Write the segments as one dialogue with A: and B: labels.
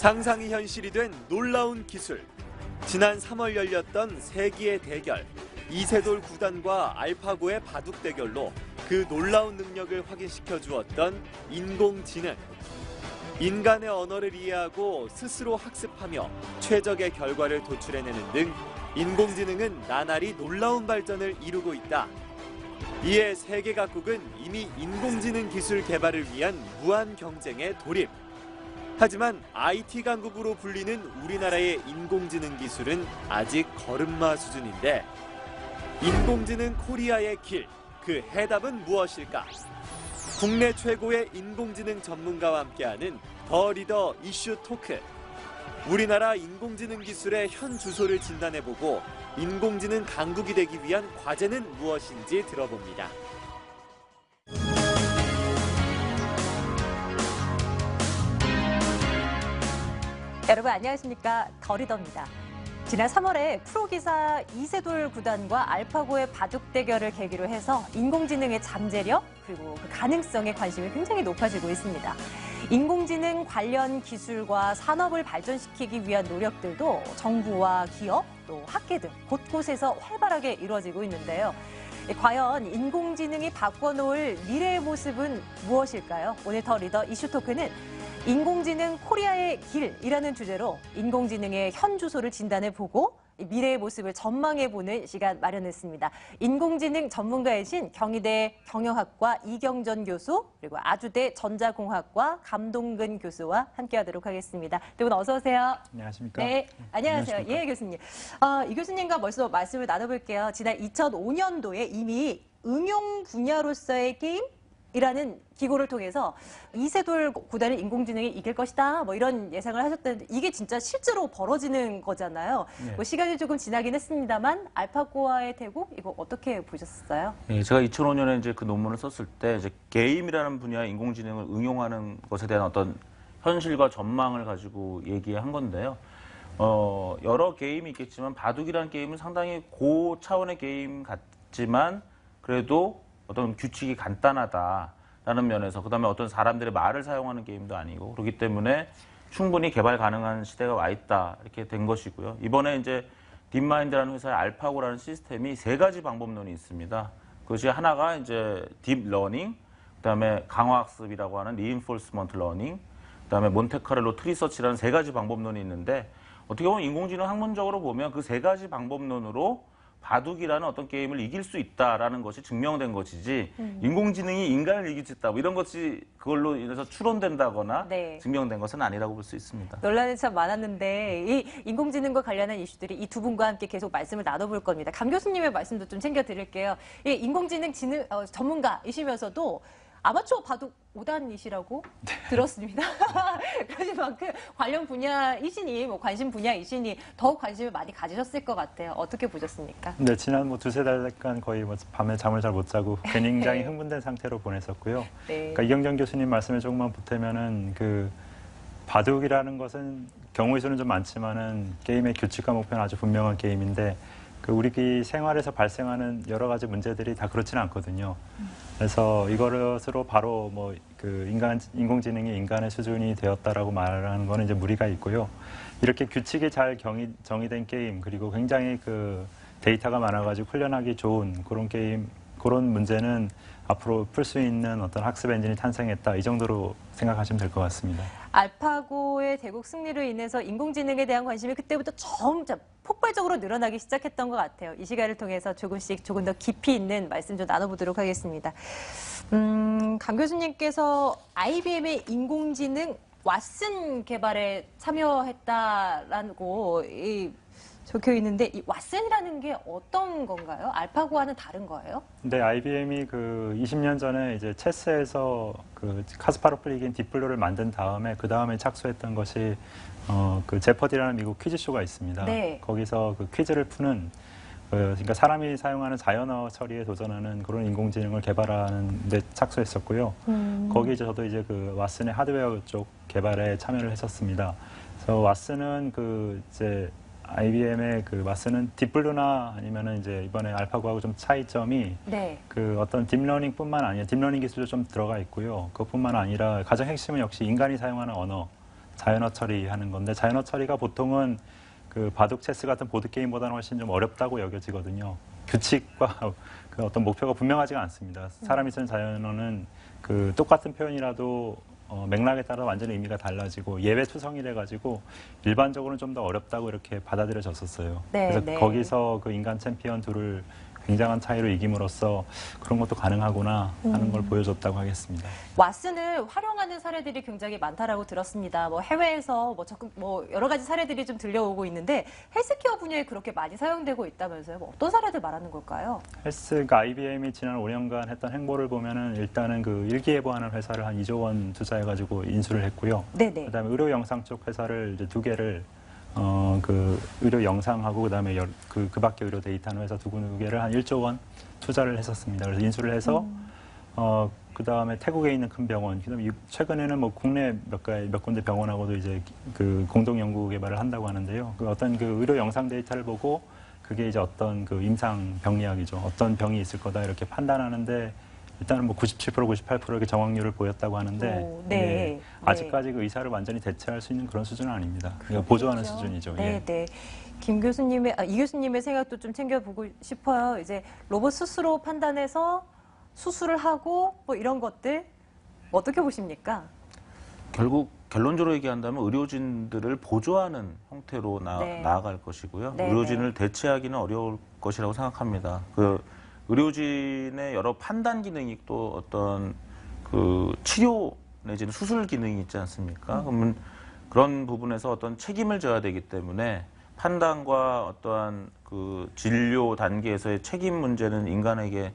A: 상상이 현실이 된 놀라운 기술. 지난 3월 열렸던 세기의 대결, 이세돌 구단과 알파고의 바둑 대결로 그 놀라운 능력을 확인시켜 주었던 인공지능. 인간의 언어를 이해하고 스스로 학습하며 최적의 결과를 도출해내는 등 인공지능은 나날이 놀라운 발전을 이루고 있다. 이에 세계 각국은 이미 인공지능 기술 개발을 위한 무한 경쟁에 돌입. 하지만 IT 강국으로 불리는 우리나라의 인공지능 기술은 아직 걸음마 수준인데 인공지능 코리아의 길, 그 해답은 무엇일까? 국내 최고의 인공지능 전문가와 함께하는 더 리더 이슈 토크. 우리나라 인공지능 기술의 현 주소를 진단해보고 인공지능 강국이 되기 위한 과제는 무엇인지 들어봅니다.
B: 여러분 안녕하십니까? 더 리더입니다. 지난 3월에 프로기사 이세돌 구단과 알파고의 바둑 대결을 계기로 해서 인공지능의 잠재력 그리고 그 가능성에 관심이 굉장히 높아지고 있습니다. 인공지능 관련 기술과 산업을 발전시키기 위한 노력들도 정부와 기업 또 학계 등 곳곳에서 활발하게 이루어지고 있는데요. 과연 인공지능이 바꿔놓을 미래의 모습은 무엇일까요? 오늘 더 리더 이슈 토크는 인공지능 코리아의 길이라는 주제로 인공지능의 현 주소를 진단해보고 미래의 모습을 전망해보는 시간 마련했습니다. 인공지능 전문가이신 경희대 경영학과 이경전 교수 그리고 아주대 전자공학과 감동근 교수와 함께하도록 하겠습니다. 두 분 어서 오세요.
C: 안녕하십니까?
B: 네, 안녕하세요. 예, 교수님. 이 교수님과 벌써 말씀을 나눠볼게요. 지난 2005년도에 이미 응용 분야로서의 게임 이라는 기고를 통해서 이세돌 구단을 인공지능이 이길 것이다 뭐 이런 예상을 하셨다는데 이게 진짜 실제로 벌어지는 거잖아요.
C: 네.
B: 뭐 시간이 조금 지나긴 했습니다만 알파고와의 대국 이거 어떻게 보셨어요?
D: 네, 제가 2005년에 이제 그 논문을 썼을 때 이제 게임이라는 분야의 인공지능을 응용하는 것에 대한 어떤 현실과 전망을 가지고 얘기한 건데요. 여러 게임이 있겠지만 바둑이라는 게임은 상당히 고 차원의 게임 같지만 그래도 어떤 규칙이 간단하다라는 면에서 그다음에 어떤 사람들의 말을 사용하는 게임도 아니고 그렇기 때문에 충분히 개발 가능한 시대가 와 있다 이렇게 된 것이고요. 이번에 이제 딥마인드라는 회사의 알파고라는 시스템이 세 가지 방법론이 있습니다. 그것이 하나가 이제 딥러닝, 그다음에 강화학습이라고 하는 리인포스먼트 러닝, 그다음에 몬테카를로 트리서치라는 세 가지 방법론이 있는데 어떻게 보면 인공지능 학문적으로 보면 그 세 가지 방법론으로 바둑이라는 어떤 게임을 이길 수 있다라는 것이 증명된 것이지 인공지능이 인간을 이길 수 있다 뭐 이런 것이 그걸로 인해서 추론된다거나
B: 네.
D: 증명된 것은 아니라고 볼 수 있습니다.
B: 논란이 참 많았는데 이 인공지능과 관련한 이슈들이 이 두 분과 함께 계속 말씀을 나눠볼 겁니다. 감 교수님의 말씀도 좀 챙겨드릴게요. 이 인공지능 전문가이시면서도 아마추어 바둑 5단이시라고 들었습니다. 그런 만큼 관련 분야이시니 뭐 관심 분야이시니 더욱 관심을 많이 가지셨을 것 같아요. 어떻게 보셨습니까?
C: 네, 지난 뭐 두세 달간 거의 뭐 밤에 잠을 잘 못 자고 굉장히
B: 네.
C: 흥분된 상태로 보냈었고요.
B: 네.
C: 그러니까 이경전 교수님 말씀에 조금만 보태면은 그 바둑이라는 것은 경우의 수는 좀 많지만은 게임의 규칙과 목표는 아주 분명한 게임인데 그 우리 생활에서 발생하는 여러 가지 문제들이 다 그렇지는 않거든요. 그래서 이것으로 바로 뭐 그 인공지능이 인간의 수준이 되었다라고 말하는 거는 이제 무리가 있고요. 이렇게 규칙이 잘 정의된 게임 그리고 굉장히 그 데이터가 많아가지고 훈련하기 좋은 그런 게임 그런 문제는 앞으로 풀 수 있는 어떤 학습 엔진이 탄생했다 이 정도로 생각하시면 될 것 같습니다.
B: 알파고의 대국 승리로 인해서 인공지능에 대한 관심이 그때부터 점점 폭발적으로 늘어나기 시작했던 것 같아요. 이 시간을 통해서 조금씩 조금 더 깊이 있는 말씀 좀 나눠보도록 하겠습니다. 강 교수님께서 IBM의 인공지능 왓슨 개발에 참여했다라고 적혀 있는데 이 왓슨이라는 게 어떤 건가요? 알파고와는 다른 거예요?
C: 네, IBM이 그 20년 전에 이제 체스에서 그 카스파로프를 이긴 딥블루를 만든 다음에 그 다음에 착수했던 것이 그 제퍼디라는 미국 퀴즈쇼가 있습니다.
B: 네.
C: 거기서 그 퀴즈를 푸는 그러니까 사람이 사용하는 자연어 처리에 도전하는 그런 인공지능을 개발하는 데 착수했었고요. 거기 저도 이제 그 왓슨의 하드웨어 쪽 개발에 참여를 했었습니다. 그래서 왓슨은 그 이제 IBM의 그 왓슨은 딥블루나 아니면은 이제 이번에 알파고하고 좀 차이점이
B: 네.
C: 그 어떤 딥러닝뿐만 아니라 딥러닝 기술도 좀 들어가 있고요. 그것뿐만 아니라 가장 핵심은 역시 인간이 사용하는 언어, 자연어 처리하는 건데 자연어 처리가 보통은 그 바둑 체스 같은 보드 게임보다는 훨씬 좀 어렵다고 여겨지거든요. 규칙과 그 어떤 목표가 분명하지가 않습니다. 사람이 쓰는 자연어는 그 똑같은 표현이라도 맥락에 따라 완전히 의미가 달라지고 예외 투성이래 가지고 일반적으로는 좀 더 어렵다고 이렇게 받아들여졌었어요.
B: 네,
C: 그래서
B: 네.
C: 거기서 그 인간 챔피언 둘을 굉장한 차이로 이김으로써 그런 것도 가능하구나 하는 걸 보여줬다고 하겠습니다.
B: 왓슨을 활용하는 사례들이 굉장히 많다라고 들었습니다. 뭐 해외에서 뭐 적극 뭐 여러 가지 사례들이 좀 들려오고 있는데 헬스케어 분야에 그렇게 많이 사용되고 있다면서요? 뭐 어떤 사례들 말하는 걸까요?
C: 헬스가 IBM이 지난 5년간 했던 행보를 보면은 일단은 그 일기예보하는 회사를 한 2조 원 투자해가지고 인수를 했고요.
B: 네네.
C: 그다음에 의료 영상 쪽 회사를 이제 2개를 그 의료 영상하고 그다음에 그 밖에 의료 데이터하는 회사 두 개를 한 1조 원 투자를 했었습니다. 그래서 인수를 해서 그다음에 태국에 있는 큰 병원, 그다음에 최근에는 뭐 국내 몇 군데 병원하고도 이제 그 공동 연구 개발을 한다고 하는데요. 그 어떤 그 의료 영상 데이터를 보고 그게 이제 어떤 그 임상 병리학이죠. 어떤 병이 있을 거다 이렇게 판단하는데 일단은 뭐 97%, 98% 이렇게 정확률을 보였다고 하는데
B: 오, 네. 네.
C: 아직까지 그 의사를 완전히 대체할 수 있는 그런 수준은 아닙니다. 그러니까 보조하는 수준이죠.
B: 네, 네. 이 교수님의 생각도 좀 챙겨보고 싶어요. 이제 로봇 스스로 판단해서 수술을 하고 뭐 이런 것들 어떻게 보십니까?
D: 결국 결론적으로 얘기한다면 의료진들을 보조하는 형태로
B: 네.
D: 나아갈 것이고요.
B: 네,
D: 의료진을 대체하기는 어려울 것이라고 생각합니다. 그 의료진의 여러 판단 기능이 또 어떤 그 치료 내지는 수술 기능이 있지 않습니까? 그러면 그런 부분에서 어떤 책임을 져야 되기 때문에 판단과 어떠한 그 진료 단계에서의 책임 문제는 인간에게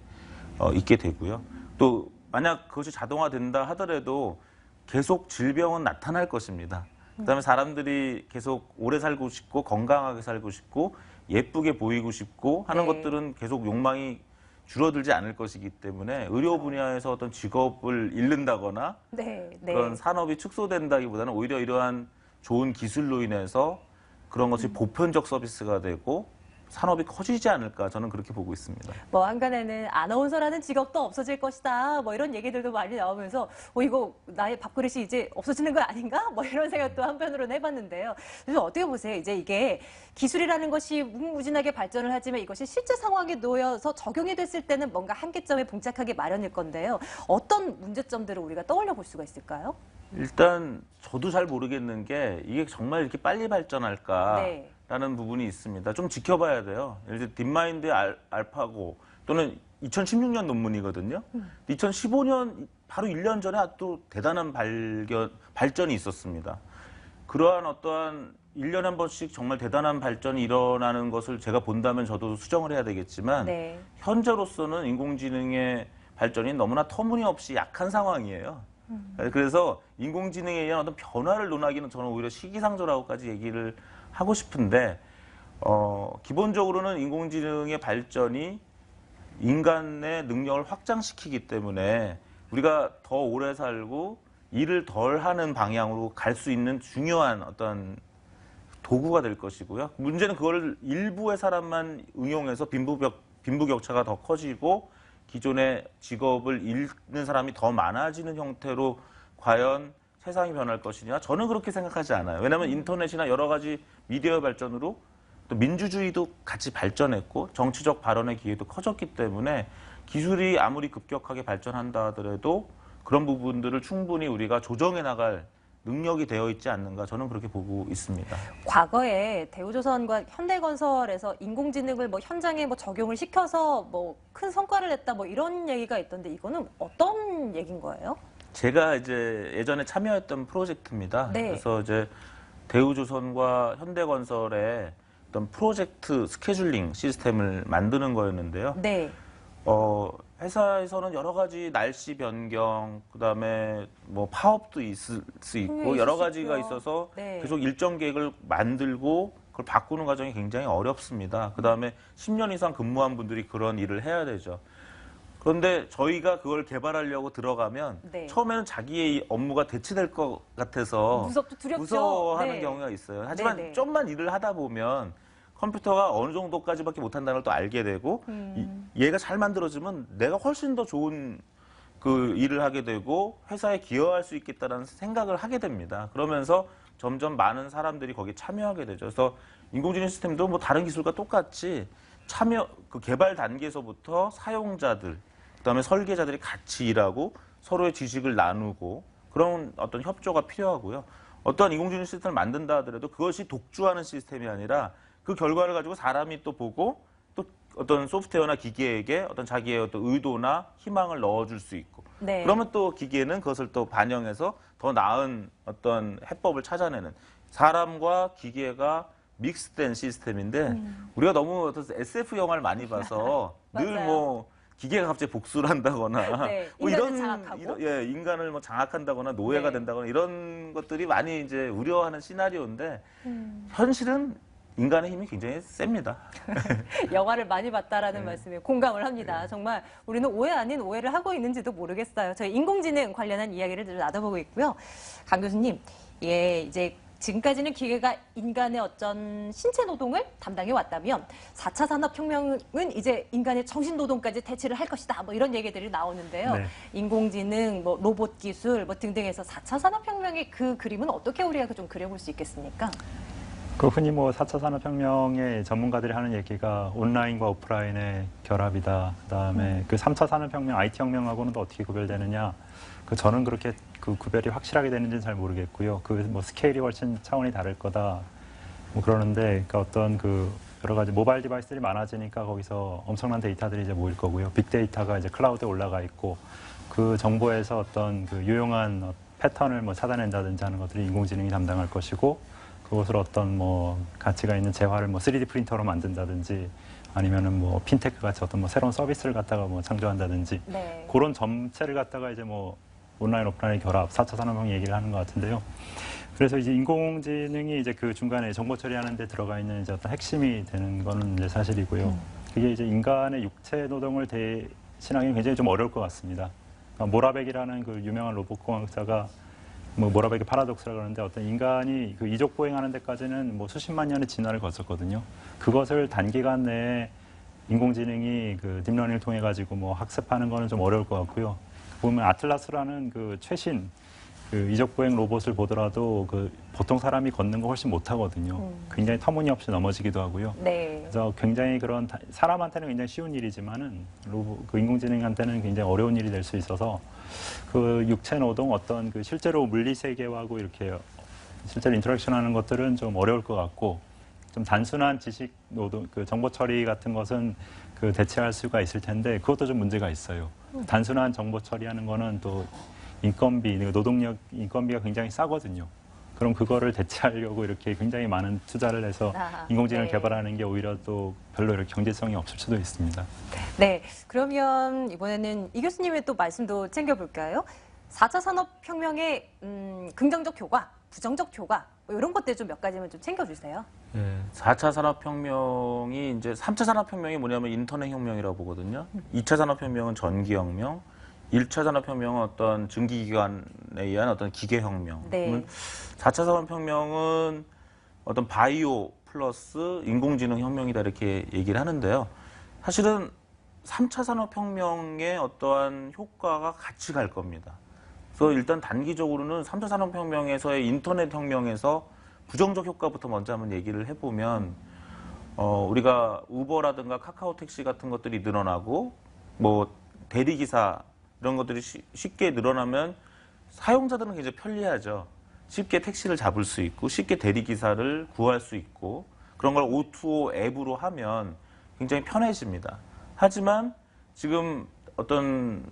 D: 있게 되고요. 또 만약 그것이 자동화된다 하더라도 계속 질병은 나타날 것입니다. 그다음에 사람들이 계속 오래 살고 싶고 건강하게 살고 싶고 예쁘게 보이고 싶고 하는
B: 네.
D: 것들은 계속 욕망이 줄어들지 않을 것이기 때문에 의료 분야에서 어떤 직업을 잃는다거나
B: 네, 네.
D: 그런 산업이 축소된다기보다는 오히려 이러한 좋은 기술로 인해서 그런 것이 보편적 서비스가 되고 산업이 커지지 않을까 저는 그렇게 보고 있습니다.
B: 뭐 한간에는 아나운서라는 직업도 없어질 것이다. 뭐 이런 얘기들도 많이 나오면서 이거 나의 밥그릇이 이제 없어지는 거 아닌가? 뭐 이런 생각도 한편으로는 해봤는데요. 그래서 어떻게 보세요? 이제 이게 기술이라는 것이 무궁무진하게 발전을 하지만 이것이 실제 상황에 놓여서 적용이 됐을 때는 뭔가 한계점에 봉착하기 마련일 건데요. 어떤 문제점들을 우리가 떠올려 볼 수가 있을까요?
D: 일단 저도 잘 모르겠는 게 이게 정말 이렇게 빨리 발전할까?
B: 네.
D: 라는 부분이 있습니다. 좀 지켜봐야 돼요. 예를 들어 딥마인드의 알파고 또는 2016년 논문이거든요. 2015년 바로 1년 전에 또 대단한 발전이 있었습니다. 그러한 어떠한 1년에 한 번씩 정말 대단한 발전이 일어나는 것을 제가 본다면 저도 수정을 해야 되겠지만
B: 네.
D: 현재로서는 인공지능의 발전이 너무나 터무니없이 약한 상황이에요. 그래서 인공지능에 의한 어떤 변화를 논하기는 저는 오히려 시기상조라고까지 얘기를 하고 싶은데 기본적으로는 인공지능의 발전이 인간의 능력을 확장시키기 때문에 우리가 더 오래 살고 일을 덜 하는 방향으로 갈 수 있는 중요한 어떤 도구가 될 것이고요. 문제는 그걸 일부의 사람만 응용해서 빈부격차가 더 커지고 기존의 직업을 잃는 사람이 더 많아지는 형태로 과연 세상이 변할 것이냐? 저는 그렇게 생각하지 않아요. 왜냐하면 인터넷이나 여러 가지 미디어 발전으로 또 민주주의도 같이 발전했고 정치적 발언의 기회도 커졌기 때문에 기술이 아무리 급격하게 발전한다 하더라도 그런 부분들을 충분히 우리가 조정해 나갈 능력이 되어 있지 않는가 저는 그렇게 보고 있습니다.
B: 과거에 대우조선과 현대건설에서 인공지능을 뭐 현장에 뭐 적용을 시켜서 뭐 큰 성과를 냈다 뭐 이런 얘기가 있던데 이거는 어떤 얘기인 거예요?
D: 제가 이제 예전에 참여했던 프로젝트입니다.
B: 네.
D: 그래서 이제 대우조선과 현대건설의 어떤 프로젝트 스케줄링 시스템을 만드는 거였는데요.
B: 네.
D: 회사에서는 여러 가지 날씨 변경, 그다음에 뭐 파업도 있을 수 있고 여러 가지가 있어서
B: 네.
D: 계속 일정 계획을 만들고 그걸 바꾸는 과정이 굉장히 어렵습니다. 그다음에 10년 이상 근무한 분들이 그런 일을 해야 되죠. 그런데 저희가 그걸 개발하려고 들어가면
B: 네.
D: 처음에는 자기의 업무가 대체될 것 같아서
B: 무섭죠, 두렵죠.
D: 무서워하는
B: 네.
D: 경우가 있어요. 하지만
B: 네네.
D: 좀만 일을 하다 보면 컴퓨터가 어느 정도까지밖에 못한다는 걸 또 알게 되고 얘가 잘 만들어지면 내가 훨씬 더 좋은 그 일을 하게 되고 회사에 기여할 수 있겠다는 생각을 하게 됩니다. 그러면서 점점 많은 사람들이 거기에 참여하게 되죠. 그래서 인공지능 시스템도 뭐 다른 기술과 똑같이 그 개발 단계에서부터 사용자들, 그다음에 설계자들이 같이 일하고 서로의 지식을 나누고 그런 어떤 협조가 필요하고요. 어떤 인공지능 시스템을 만든다 하더라도 그것이 독주하는 시스템이 아니라 그 결과를 가지고 사람이 또 보고 또 어떤 소프트웨어나 기계에게 어떤 자기의 어떤 의도나 희망을 넣어줄 수 있고
B: 네.
D: 그러면 또 기계는 그것을 또 반영해서 더 나은 어떤 해법을 찾아내는 사람과 기계가 믹스된 시스템인데 우리가 너무 어떤 SF 영화를 많이 봐서 늘
B: 맞아요.
D: 뭐 기계가 갑자기 복수를 한다거나
B: 네,
D: 뭐
B: 인간을 장악하고.
D: 인간을 뭐 장악한다거나 노예가
B: 네.
D: 된다거나 이런 것들이 많이 이제 우려하는 시나리오인데 현실은 인간의 힘이 굉장히 셉니다.
B: 영화를 많이 봤다라는
D: 네.
B: 말씀에 공감을 합니다. 정말 우리는 오해 아닌 오해를 하고 있는지도 모르겠어요. 저희 인공지능 관련한 이야기를 좀 나눠보고 있고요. 강 교수님, 예, 이제 지금까지는 기계가 인간의 어떤 신체 노동을 담당해 왔다면 4차 산업혁명은 이제 인간의 정신 노동까지 대체를 할 것이다. 뭐 이런 얘기들이 나오는데요.
C: 네.
B: 인공지능, 뭐 로봇 기술, 뭐 등등해서 4차 산업혁명의 그 그림은 어떻게 우리가 좀 그려볼 수 있겠습니까?
C: 그 흔히 뭐 4차 산업혁명의 전문가들이 하는 얘기가 온라인과 오프라인의 결합이다. 그다음에 그 3차 산업혁명, IT혁명하고는 또 어떻게 구별되느냐. 그 저는 그렇게 그 구별이 확실하게 되는지는 잘 모르겠고요. 그 뭐 스케일이 훨씬 차원이 다를 거다. 뭐 그러는데 그러니까 어떤 그 여러 가지 모바일 디바이스들이 많아지니까 거기서 엄청난 데이터들이 이제 모일 거고요. 빅데이터가 이제 클라우드에 올라가 있고 그 정보에서 어떤 그 유용한 패턴을 뭐 찾아낸다든지 하는 것들이 인공지능이 담당할 것이고 그것을 어떤 뭐 가치가 있는 재화를 뭐 3D 프린터로 만든다든지 아니면은 뭐 핀테크 같이 어떤 뭐 새로운 서비스를 갖다가 뭐 창조한다든지
B: 네.
C: 그런 전체를 갖다가 이제 뭐 온라인 오프라인의 결합 4차 산업혁명 얘기를 하는 것 같은데요. 그래서 이제 인공지능이 이제 그 중간에 정보 처리하는 데 들어가 있는 이제 어떤 핵심이 되는 거는 이제 사실이고요. 그게 이제 인간의 육체 노동을 대신하기는 굉장히 좀 어려울 것 같습니다. 그러니까 모라벡이라는 그 유명한 로봇 공학자가 뭐 모라벡의 파라독스라고 그러는데 어떤 인간이 그 이족 보행하는 데까지는 뭐 수십만 년의 진화를 거쳤거든요. 그것을 단기간 내에 인공지능이 그 딥러닝을 통해 가지고 뭐 학습하는 거는 좀 어려울 것 같고요. 보면 아틀라스라는 그 최신 그 이족 보행 로봇을 보더라도 그 보통 사람이 걷는 거 훨씬 못 하거든요. 굉장히 터무니없이 넘어지기도 하고요.
B: 네.
C: 그래서 굉장히 그런 사람한테는 굉장히 쉬운 일이지만은 그 인공지능한테는 굉장히 어려운 일이 될 수 있어서 그 육체 노동 어떤 그 실제로 물리 세계하고 이렇게 실제로 인터랙션하는 것들은 좀 어려울 것 같고 좀 단순한 지식 노동 그 정보 처리 같은 것은 그 대체할 수가 있을 텐데 그것도 좀 문제가 있어요. 단순한 정보 처리하는 거는 또 인건비, 노동력 인건비가 굉장히 싸거든요. 그럼 그거를 대체하려고 이렇게 굉장히 많은 투자를 해서 인공지능을
B: 네.
C: 개발하는 게 오히려 또 별로 이렇게 경제성이 없을 수도 있습니다.
B: 네, 그러면 이번에는 이 교수님의 또 말씀도 챙겨볼까요? 4차 산업혁명의 긍정적 효과, 부정적 효과 뭐 이런 것들 좀 몇 가지만 좀 챙겨주세요.
D: 4차 산업혁명이 이제 3차 산업혁명이 뭐냐면 인터넷 혁명이라고 보거든요. 2차 산업혁명은 전기혁명, 1차 산업혁명은 어떤 증기기관에 의한 어떤 기계혁명.
B: 네.
D: 그러면 4차 산업혁명은 어떤 바이오 플러스 인공지능 혁명이다 이렇게 얘기를 하는데요. 사실은 3차 산업혁명의 어떠한 효과가 같이 갈 겁니다. 그래서 일단 단기적으로는 3차 산업혁명에서의 인터넷 혁명에서 부정적 효과부터 먼저 한번 얘기를 해보면 우리가 우버라든가 카카오 택시 같은 것들이 늘어나고 뭐 대리기사 이런 것들이 쉽게 늘어나면 사용자들은 굉장히 편리하죠. 쉽게 택시를 잡을 수 있고 쉽게 대리기사를 구할 수 있고 그런 걸 O2O 앱으로 하면 굉장히 편해집니다. 하지만 지금 어떤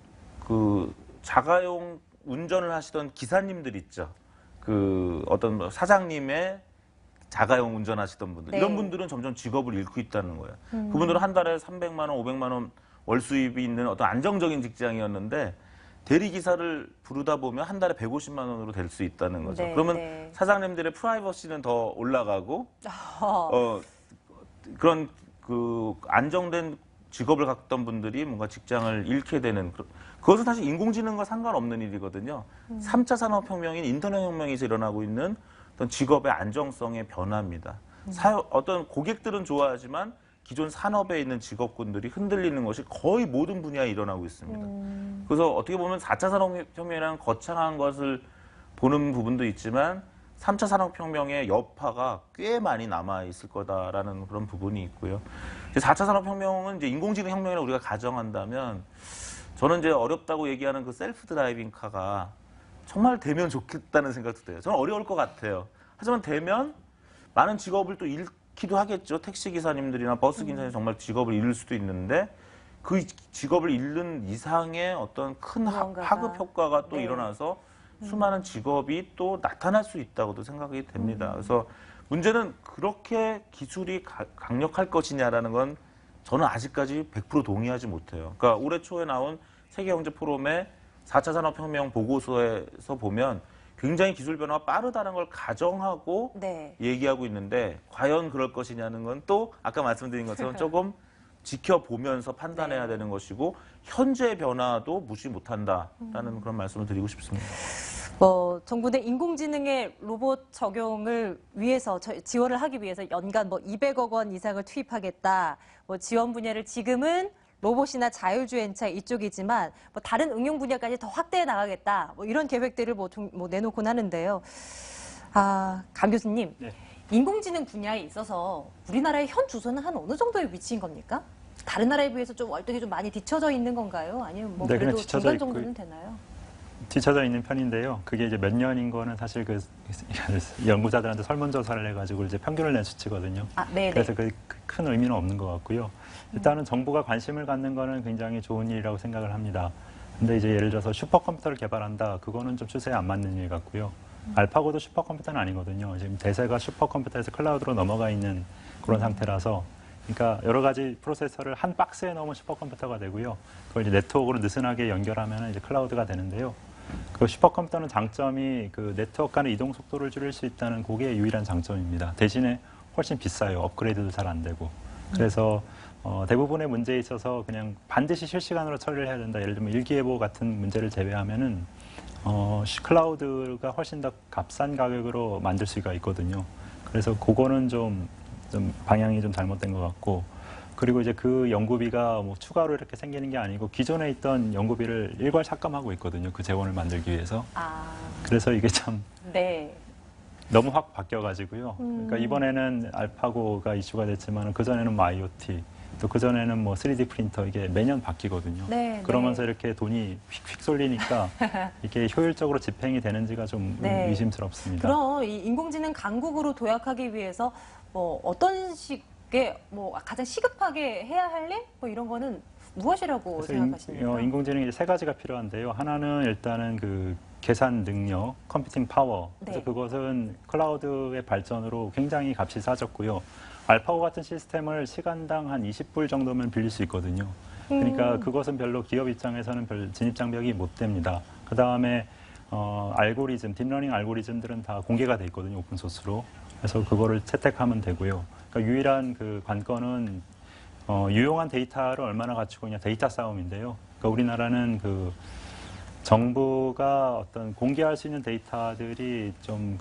D: 그 자가용 운전을 하시던 기사님들 있죠. 그 어떤 사장님의 자가용 운전하시던 분들
B: 네.
D: 이런 분들은 점점 직업을 잃고 있다는 거예요. 그분들은 한 달에 300만 원, 500만 원 월 수입이 있는 어떤 안정적인 직장이었는데 대리기사를 부르다 보면 한 달에 150만 원으로 될 수 있다는 거죠.
B: 네,
D: 그러면
B: 네.
D: 사장님들의 프라이버시는 더 올라가고 그런 그 안정된 직업을 갖던 분들이 뭔가 직장을 잃게 되는 그것은 사실 인공지능과 상관없는 일이거든요. 3차 산업혁명인 인터넷 혁명에서 일어나고 있는 어떤 직업의 안정성의 변화입니다. 어떤 고객들은 좋아하지만 기존 산업에 있는 직업군들이 흔들리는 것이 거의 모든 분야에 일어나고 있습니다. 그래서 어떻게 보면 4차 산업혁명이라는 거창한 것을 보는 부분도 있지만 3차 산업혁명의 여파가 꽤 많이 남아있을 거다라는 그런 부분이 있고요. 4차 산업혁명은 이제 인공지능 혁명이라고 우리가 가정한다면 저는 이제 어렵다고 얘기하는 그 셀프 드라이빙 카가 정말 되면 좋겠다는 생각도 들어요. 저는 어려울 것 같아요. 하지만 되면 많은 직업을 또 잃기도 하겠죠. 택시기사님들이나 버스기사님 정말 직업을 잃을 수도 있는데 그 직업을 잃는 이상의 어떤 큰
B: 무언가가.
D: 하급 효과가 또
B: 네.
D: 일어나서 수많은 직업이 또 나타날 수 있다고도 생각이 됩니다. 그래서 문제는 그렇게 기술이 강력할 것이냐라는 건 저는 아직까지 100% 동의하지 못해요. 그러니까 올해 초에 나온 세계경제포럼의 4차 산업혁명 보고서에서 보면 굉장히 기술 변화가 빠르다는 걸 가정하고
B: 네.
D: 얘기하고 있는데 과연 그럴 것이냐는 건 또 아까 말씀드린 것처럼 조금 지켜보면서 판단해야
B: 네.
D: 되는 것이고 현재 변화도 무시 못한다라는 그런 말씀을 드리고 싶습니다.
B: 정부 내 인공지능의 로봇 적용을 위해서 지원을 하기 위해서 연간 200억 원 이상을 투입하겠다. 지원 분야를 지금은 로봇이나 자율주행차 이쪽이지만 다른 응용 분야까지 더 확대해 나가겠다. 이런 계획들을 내놓곤 하는데요. 강 교수님,
C: 네.
B: 인공지능 분야에 있어서 우리나라의 현 주소는 한 어느 정도의 위치인 겁니까? 다른 나라에 비해서 좀 월등히 좀 많이 뒤처져 있는 건가요? 아니면
C: 네, 그냥
B: 그래도
C: 뒤처져
B: 중간 정도는
C: 있고,
B: 되나요?
C: 뒤쳐져 있는 편인데요. 그게 이제 몇 년인 거는 사실 그 연구자들한테 설문조사를 해가지고 이제 평균을 낸 수치거든요.
B: 네.
C: 그래서 그 큰 의미는 없는 것 같고요. 일단은 정부가 관심을 갖는 거는 굉장히 좋은 일이라고 생각을 합니다. 근데 이제 예를 들어서 슈퍼컴퓨터를 개발한다. 그거는 좀 추세에 안 맞는 일 같고요. 알파고도 슈퍼컴퓨터는 아니거든요. 지금 대세가 슈퍼컴퓨터에서 클라우드로 넘어가 있는 그런 상태라서 그러니까 여러 가지 프로세서를 한 박스에 넣으면 슈퍼컴퓨터가 되고요. 그걸 이제 네트워크로 느슨하게 연결하면 이제 클라우드가 되는데요. 그 슈퍼컴퓨터는 장점이 그 네트워크 간의 이동 속도를 줄일 수 있다는 그게 유일한 장점입니다. 대신에 훨씬 비싸요. 업그레이드도 잘 안 되고. 그래서 대부분의 문제에 있어서 그냥 반드시 실시간으로 처리를 해야 된다. 예를 들면 일기예보 같은 문제를 제외하면은 클라우드가 훨씬 더 값싼 가격으로 만들 수가 있거든요. 그래서 그거는 좀 방향이 좀 잘못된 것 같고, 그리고 이제 그 연구비가 추가로 이렇게 생기는 게 아니고 기존에 있던 연구비를 일괄 삭감하고 있거든요. 그 재원을 만들기 위해서. 그래서 이게 참
B: 네.
C: 너무 확 바뀌어가지고요. 그러니까 이번에는 알파고가 이슈가 됐지만 그 전에는 IoT, 또 그 전에는 3D 프린터 이게 매년 바뀌거든요.
B: 네,
C: 그러면서
B: 네.
C: 이렇게 돈이 휙휙 쏠리니까 이게 효율적으로 집행이 되는지가 좀
B: 네.
C: 의심스럽습니다.
B: 그럼 이 인공지능 강국으로 도약하기 위해서 어떤 식의 가장 시급하게 해야 할 일? 이런 거는 무엇이라고 생각하십니까?
C: 인공지능이 세 가지가 필요한데요. 하나는 일단은 그 계산 능력, 컴퓨팅 파워. 그래서
B: 네.
C: 그것은 클라우드의 발전으로 굉장히 값이 싸졌고요. 알파고 같은 시스템을 시간당 한 20불 정도면 빌릴 수 있거든요. 그러니까 그것은 별로 기업 입장에서는 별 진입장벽이 못 됩니다. 그 다음에 알고리즘, 딥러닝 알고리즘들은 다 공개가 돼 있거든요. 오픈소스로. 그래서 그거를 채택하면 되고요. 그러니까 유일한 그 관건은 유용한 데이터를 얼마나 갖추고 있냐, 데이터 싸움인데요. 그러니까 우리나라는 그 정부가 어떤 공개할 수 있는 데이터들이 좀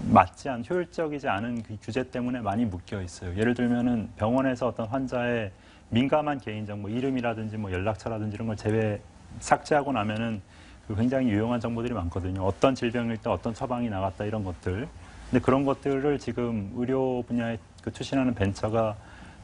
C: 맞지 않은, 효율적이지 않은 그 규제 때문에 많이 묶여 있어요. 예를 들면은 병원에서 어떤 환자의 민감한 개인정보, 이름이라든지 연락처라든지 이런 걸 삭제하고 나면은 굉장히 유용한 정보들이 많거든요. 어떤 질병일 때 어떤 처방이 나갔다 이런 것들. 근데 그런 것들을 지금 의료 분야에 추진하는 벤처가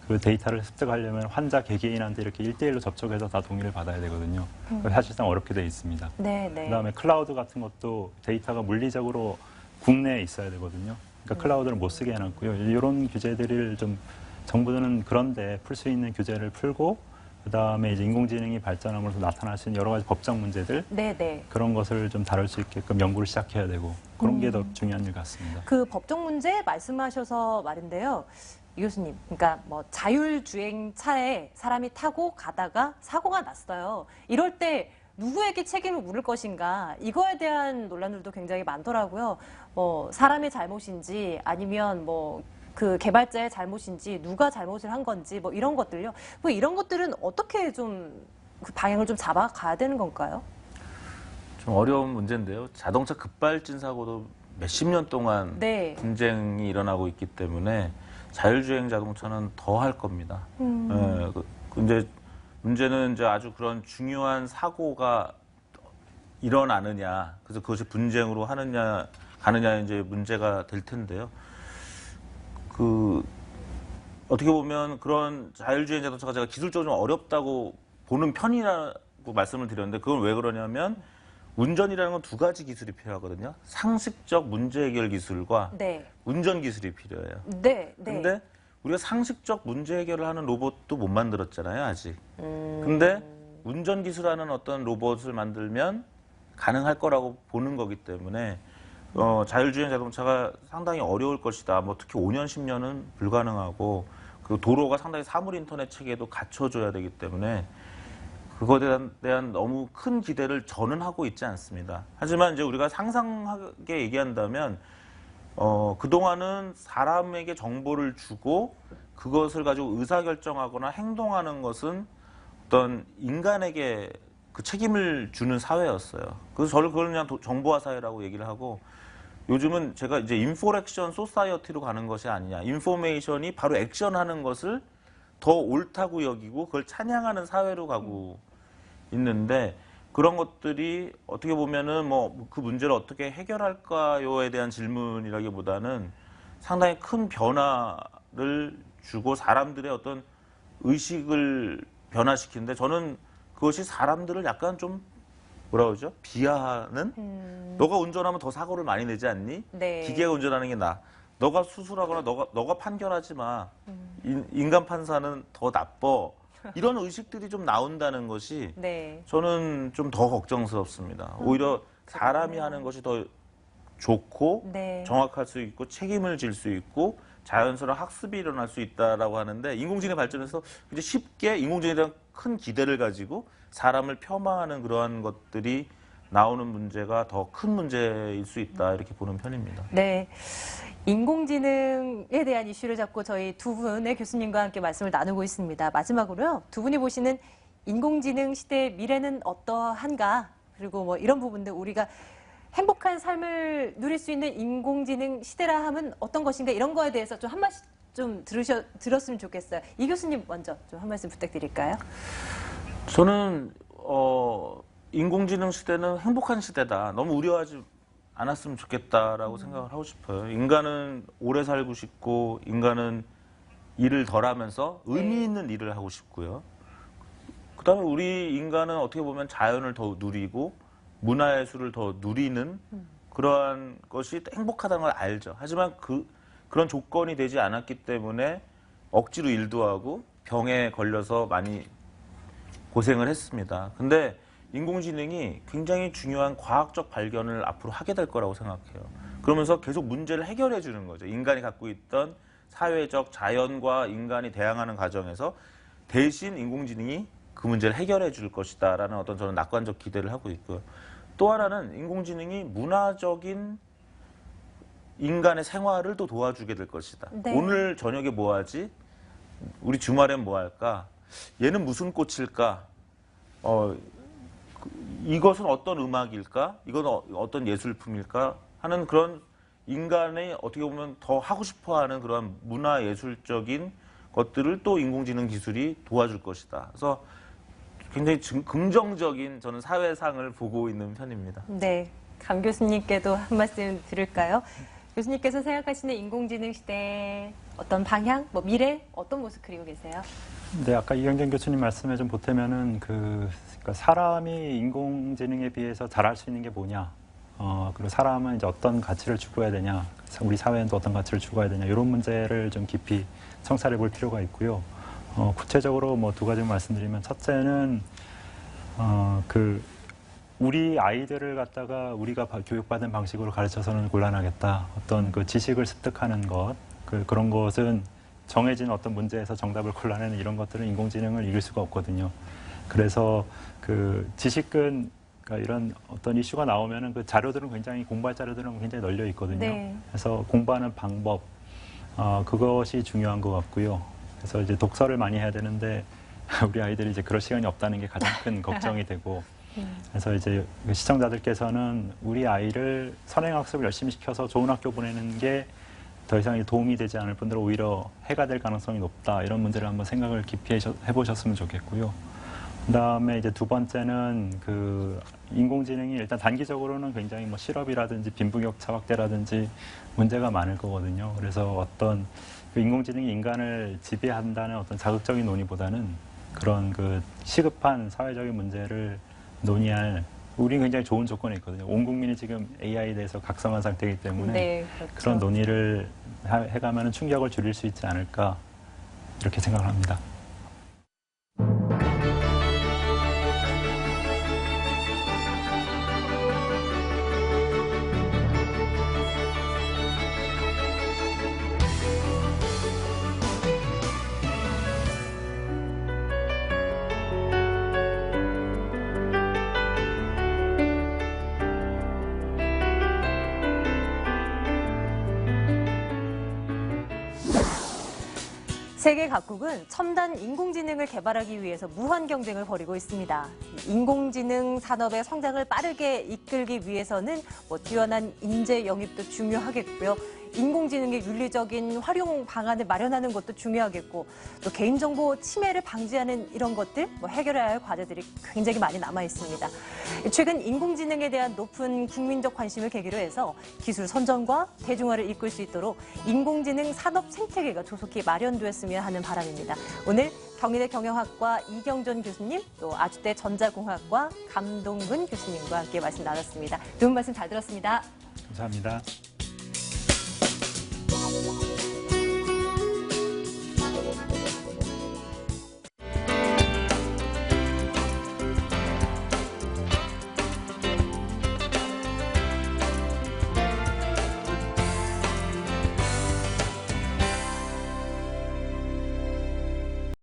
C: 그 데이터를 습득하려면 환자 개개인한테 이렇게 1대1로 접촉해서 다 동의를 받아야 되거든요. 사실상 어렵게 돼 있습니다.
B: 네.
C: 그다음에 클라우드 같은 것도 데이터가 물리적으로 국내에 있어야 되거든요. 그러니까 클라우드를 못 쓰게 해놨고요. 이런 규제들을 좀 정부는 그런데 풀 수 있는 규제를 풀고 그다음에 이제 인공지능이 발전함으로써 나타날 수 있는 여러 가지 법적 문제들
B: 네.
C: 그런 것을 좀 다룰 수 있게끔 연구를 시작해야 되고 그런 게 더 중요한 일 같습니다.
B: 그 법적 문제 말씀하셔서 말인데요. 이 교수님, 그러니까 자율주행 차에 사람이 타고 가다가 사고가 났어요. 이럴 때 누구에게 책임을 물을 것인가 이거에 대한 논란들도 굉장히 많더라고요. 사람의 잘못인지 아니면 그 개발자의 잘못인지 누가 잘못을 한 건지 이런 것들요. 이런 것들은 어떻게 좀 그 방향을 좀 잡아가야 되는 건가요?
D: 좀 어려운 문제인데요. 자동차 급발진 사고도 몇십 년 동안
B: 네.
D: 분쟁이 일어나고 있기 때문에 자율주행 자동차는 더 할 겁니다. 근데 문제는 이제 아주 그런 중요한 사고가 일어나느냐, 그래서 그것이 분쟁으로 하느냐, 가느냐 이제 문제가 될 텐데요. 어떻게 보면 그런 자율주행 자동차가 제가 기술적으로 좀 어렵다고 보는 편이라고 말씀을 드렸는데 그건 왜 그러냐면 운전이라는 건 두 가지 기술이 필요하거든요. 상식적 문제 해결 기술과
B: 네.
D: 운전 기술이 필요해요.
B: 네. 네.
D: 근데 우리가 상식적 문제 해결을 하는 로봇도 못 만들었잖아요, 아직. 근데 운전 기술하는 어떤 로봇을 만들면 가능할 거라고 보는 거기 때문에 자율주행 자동차가 상당히 어려울 것이다. 뭐 특히 5년, 10년은 불가능하고 그 도로가 상당히 사물 인터넷 체계도 갖춰줘야 되기 때문에 그거에 대한 너무 큰 기대를 저는 하고 있지 않습니다. 하지만 이제 우리가 상상하게 얘기한다면 그동안은 사람에게 정보를 주고 그것을 가지고 의사결정하거나 행동하는 것은 어떤 인간에게 그 책임을 주는 사회였어요. 그래서 저를 그걸 그냥 정보화 사회라고 얘기를 하고 요즘은 제가 이제 인포렉션 소사이어티로 가는 것이 아니냐. 인포메이션이 바로 액션하는 것을 더 옳다고 여기고 그걸 찬양하는 사회로 가고 있는데 그런 것들이 어떻게 보면은 뭐 그 문제를 어떻게 해결할까요에 대한 질문이라기보다는 상당히 큰 변화를 주고 사람들의 어떤 의식을 변화시키는데 저는 그것이 사람들을 약간 좀 뭐라 그러죠? 비하하는? 너가 운전하면 더 사고를 많이 내지 않니?
B: 네.
D: 기계가 운전하는 게 나아. 너가 수술하거나 너가 판결하지 마. 인간 판사는 더 나빠. 이런 의식들이 좀 나온다는 것이
B: 네.
D: 저는 좀 더 걱정스럽습니다. 오히려 사람이 하는 것이 더 좋고
B: 네.
D: 정확할 수 있고 책임을 질 수 있고 자연스러운 학습이 일어날 수 있다라고 하는데 인공지능 발전해서 이제 쉽게 인공지능에 대한 큰 기대를 가지고 사람을 폄하하는 그러한 것들이 나오는 문제가 더 큰 문제일 수 있다 이렇게 보는 편입니다.
B: 네. 인공지능에 대한 이슈를 잡고 저희 두 분의 교수님과 함께 말씀을 나누고 있습니다. 마지막으로요. 두 분이 보시는 인공지능 시대의 미래는 어떠한가? 그리고 뭐 이런 부분들 우리가 행복한 삶을 누릴 수 있는 인공지능 시대라 하면 어떤 것인가 이런 거에 대해서 좀 한 말씀 좀 들었으면 좋겠어요. 이 교수님 먼저 좀 한 말씀 부탁드릴까요?
D: 저는 인공지능 시대는 행복한 시대다. 너무 우려하지 않았으면 좋겠다라고 생각을 하고 싶어요. 인간은 오래 살고 싶고 인간은 일을 덜 하면서 의미 있는 일을 하고 싶고요. 그다음에 우리 인간은 어떻게 보면 자연을 더 누리고 문화예술을 더 누리는 그러한 것이 행복하다는 걸 알죠. 하지만 그런 조건이 되지 않았기 때문에 억지로 일도 하고 병에 걸려서 많이 고생을 했습니다. 근데 인공지능이 굉장히 중요한 과학적 발견을 앞으로 하게 될 거라고 생각해요. 그러면서 계속 문제를 해결해 주는 거죠. 인간이 갖고 있던 사회적 자연과 인간이 대항하는 과정에서 대신 인공지능이 그 문제를 해결해 줄 것이다라는 어떤 저는 낙관적 기대를 하고 있고요. 또 하나는 인공지능이 문화적인 인간의 생활을 또 도와주게 될 것이다.
B: 네.
D: 오늘 저녁에 뭐 하지? 우리 주말엔 뭐 할까? 얘는 무슨 꽃일까? 이것은 어떤 음악일까? 이건 어떤 예술품일까? 하는 그런 인간의 어떻게 보면 더 하고 싶어하는 그런 문화예술적인 것들을 또 인공지능 기술이 도와줄 것이다. 그래서 굉장히 긍정적인 저는 사회상을 보고 있는 편입니다.
B: 네. 강 교수님께도 한 말씀 드릴까요? 교수님께서 생각하시는 인공지능 시대 어떤 방향, 뭐 미래 어떤 모습 그리고 계세요?
C: 네, 아까 이경재 교수님 말씀에 좀 보태면은 그러니까 사람이 인공지능에 비해서 잘할 수 있는 게 뭐냐, 그리고 사람은 이제 어떤 가치를 추구해야 되냐, 우리 사회는 또 어떤 가치를 추구해야 되냐 이런 문제를 좀 깊이 청사해 볼 필요가 있고요. 구체적으로 뭐 두 가지 말씀드리면 첫째는 우리 아이들을 갖다가 우리가 교육받은 방식으로 가르쳐서는 곤란하겠다. 어떤 그 지식을 습득하는 것, 그런 것은 정해진 어떤 문제에서 정답을 골라내는 이런 것들은 인공지능을 이길 수가 없거든요. 그래서 그 지식은 그러니까 이런 어떤 이슈가 나오면은 그 자료들은 굉장히 공부할 자료들은 굉장히 널려 있거든요.
B: 네.
C: 그래서 공부하는 방법, 그것이 중요한 것 같고요. 그래서 이제 독서를 많이 해야 되는데 우리 아이들이 이제 그럴 시간이 없다는 게 가장 큰 걱정이 되고. 그래서 이제 시청자들께서는 우리 아이를 선행학습을 열심히 시켜서 좋은 학교 보내는 게 더 이상 도움이 되지 않을 뿐더러 오히려 해가 될 가능성이 높다. 이런 문제를 한번 생각을 깊이 해보셨으면 좋겠고요. 그다음에 이제 두 번째는 그 인공지능이 일단 단기적으로는 굉장히 뭐 실업이라든지 빈부격차 확대라든지 문제가 많을 거거든요. 그래서 어떤 그 인공지능이 인간을 지배한다는 어떤 자극적인 논의보다는 그런 그 시급한 사회적인 문제를 논의할 우리는 굉장히 좋은 조건이 있거든요. 온 국민이 지금 AI에 대해서 각성한 상태이기 때문에
B: 네, 그렇죠.
C: 그런 논의를 해가면 충격을 줄일 수 있지 않을까 이렇게 생각을 합니다.
B: 세계 각국은 첨단 인공지능을 개발하기 위해서 무한 경쟁을 벌이고 있습니다. 인공지능 산업의 성장을 빠르게 이끌기 위해서는 뛰어난 인재 영입도 중요하겠고요. 인공지능의 윤리적인 활용 방안을 마련하는 것도 중요하겠고, 또 개인정보 침해를 방지하는 이런 것들 해결해야 할 과제들이 굉장히 많이 남아 있습니다. 최근 인공지능에 대한 높은 국민적 관심을 계기로 해서 기술 선전과 대중화를 이끌 수 있도록 인공지능 산업 생태계가 조속히 마련되었으면 하는 바람입니다. 오늘 경희대 경영학과 이경전 교수님, 또 아주대 전자공학과 감동근 교수님과 함께 말씀 나눴습니다. 두 분 말씀 잘 들었습니다.
C: 감사합니다.